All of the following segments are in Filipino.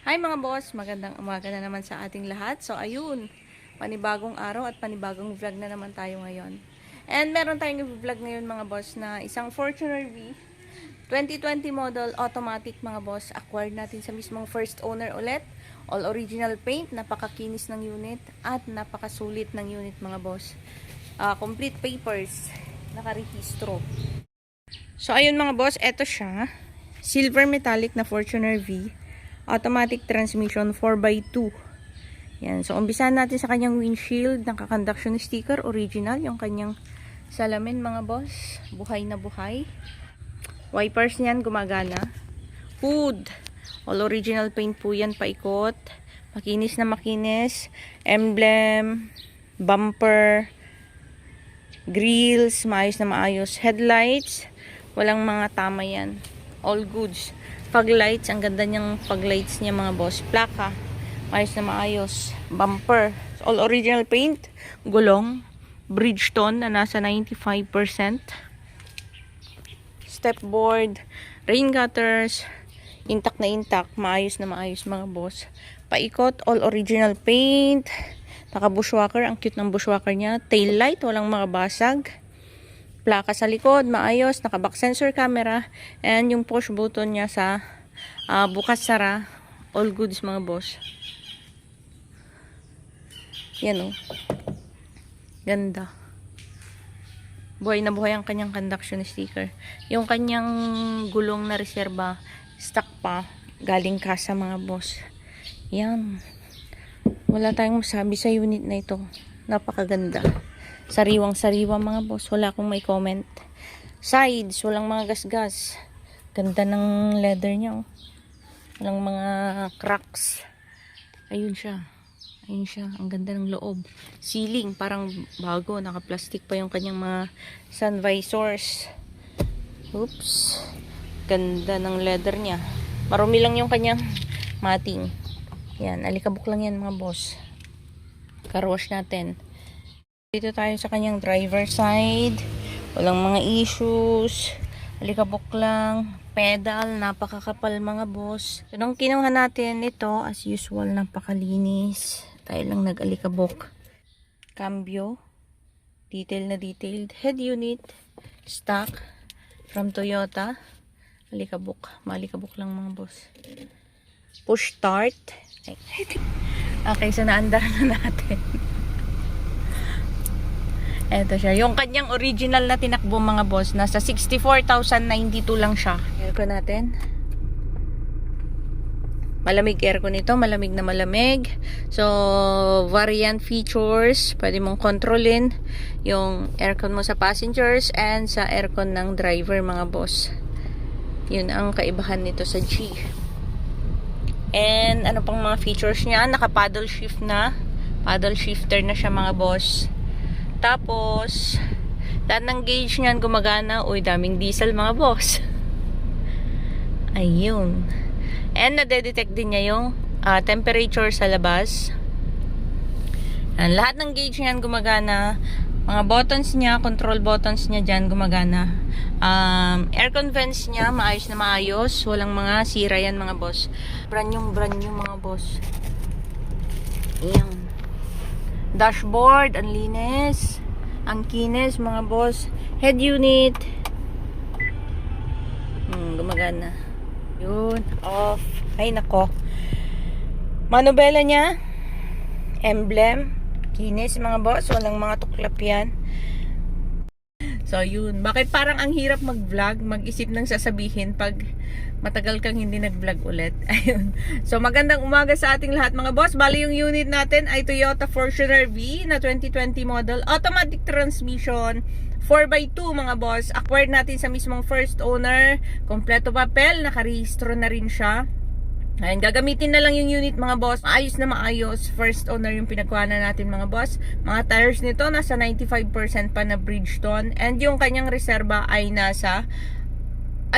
Hi mga boss, magandang umaga na naman sa ating lahat. So ayun, panibagong araw at panibagong vlog na naman tayo ngayon. And meron tayong vlog ngayon mga boss na isang Fortuner V 2020 model automatic mga boss. Acquired natin sa mismong first owner ulit. All original paint, napakakinis ng unit at napakasulit ng unit mga boss. Complete papers, nakarehistro. So ayun mga boss, eto siya. Silver metallic na Fortuner V. Automatic transmission 4x2. Yan. So, umpisahan natin sa kanyang windshield. Naka-conduction sticker. Original. Yung kanyang salamin, mga boss. Buhay na buhay. Wipers niyan, gumagana. Hood. All original paint po yan, paikot. Makinis na makinis. Emblem. Bumper. Grills. Maayos na maayos. Headlights. Walang mga tama yan. All goods. Paglights, ang ganda niyang paglights niya mga boss. Plaka, maayos na maayos. Bumper, all original paint. Gulong, Bridgestone na nasa 95%. Stepboard, rain gutters, intact na intact, maayos na maayos mga boss. Paikot, all original paint. Naka bushwalker, ang cute ng bushwalker niya. Tail light, walang mga basag. Plaka sa likod, maayos, naka back sensor camera, and yung push button niya sa bukas sara, all goods mga boss. Yan oh. Ganda. Buhay na buhay ang kanyang conduction sticker. Yung kanyang gulong na reserba, stock pa, galing kasa mga boss. Yan. Wala tayong masabi sa unit na ito. Napakaganda. Sariwang-sariwa mga boss. Wala akong may comment. Sides, walang mga gasgas. Ganda ng leather niya. Oh. Walang mga cracks. Ayun siya. Ayun siya. Ang ganda ng loob. Ceiling, parang bago. Naka-plastic pa yung kanyang mga sun visors. Oops. Ganda ng leather niya. Marumi lang yung kanyang mating. Yan. Alikabok lang yan mga boss. Car wash natin. Dito tayo sa kanyang driver side. Walang mga issues. Alikabok lang. Pedal. Napakakapal mga boss. So, nung kinuha natin ito, as usual, napakalinis. Tayo lang nag-alikabok. Cambio. Detail na detailed. Head unit. Stock. From Toyota. Alikabok. Maalikabok lang mga boss. Push start. Okay, so naandar na natin. Eto siya. Yung kanyang original na tinakbo mga boss, nasa 64,092 lang siya. Aircon natin. Malamig aircon ito. Malamig na malamig. So, variant features. Pwede mong kontrolin yung aircon mo sa passengers and sa aircon ng driver mga boss. Yun ang kaibahan nito sa G. And ano pang mga features niya? Naka-paddle shift na. Paddle shifter na siya mga boss. Tapos, lahat ng gauge niyan gumagana. Uy, daming diesel mga boss. Ayun. And nade-detect din niya yung temperature sa labas. And lahat ng gauge niyan gumagana. Mga buttons niya, control buttons niya dyan gumagana. Aircon vents niya, maayos na maayos. Walang mga sira yan mga boss. Brand new mga boss. Ayan. Dashboard, ang linis. Ang kinis, mga boss. Head unit. Gumagana. Yun, off. Ay, nako. Manubela niya. Emblem. Kinis, mga boss. Walang mga tuklap yan. So, yun. Bakit parang ang hirap mag-vlog? Mag-isip ng sasabihin pag matagal kang hindi nag-vlog ulit. Ayun. So, magandang umaga sa ating lahat mga boss. Bali yung unit natin ay Toyota Fortuner V na 2020 model. Automatic transmission. 4x2 mga boss. Acquired natin sa mismong first owner. Kompleto papel. Nakarehistro na rin siya. Ayun, gagamitin na lang yung unit mga boss. Maayos na maayos. First owner yung pinagkuha na natin mga boss. Mga tires nito nasa 95% pa na Bridgestone. And yung kanyang reserba ay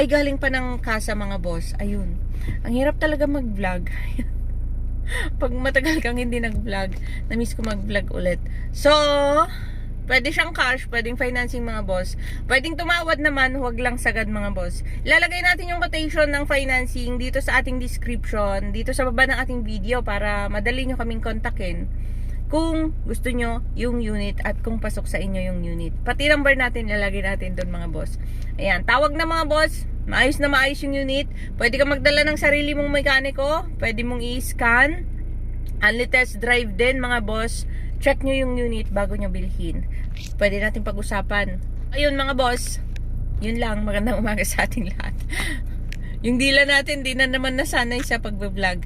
galing pa ng kasa mga boss. Ayun. Ang hirap talaga mag-vlog. Pag matagal kang hindi nag-vlog, na-miss ko mag-vlog ulit. So, Pwede siyang cash, pwedeng financing mga boss. Pwedeng tumawad naman, huwag lang sagad mga boss. Lalagay natin yung quotation ng financing dito sa ating description, dito sa baba ng ating video para madali nyo kaming kontakin kung gusto nyo yung unit at kung pasok sa inyo yung unit. Pati number natin, lalagay natin doon mga boss. Ayan, tawag na mga boss. Maayos na maayos yung unit. Pwede ka magdala ng sarili mong mekaniko. Pwede mong i-scan. Only test drive din mga boss. Check nyo yung unit bago nyo bilhin. Pwede natin pag-usapan. Ayun mga boss. Yun lang. Magandang umaga sa ating lahat. Yung dila natin, di na naman nasanay sa pagbablog.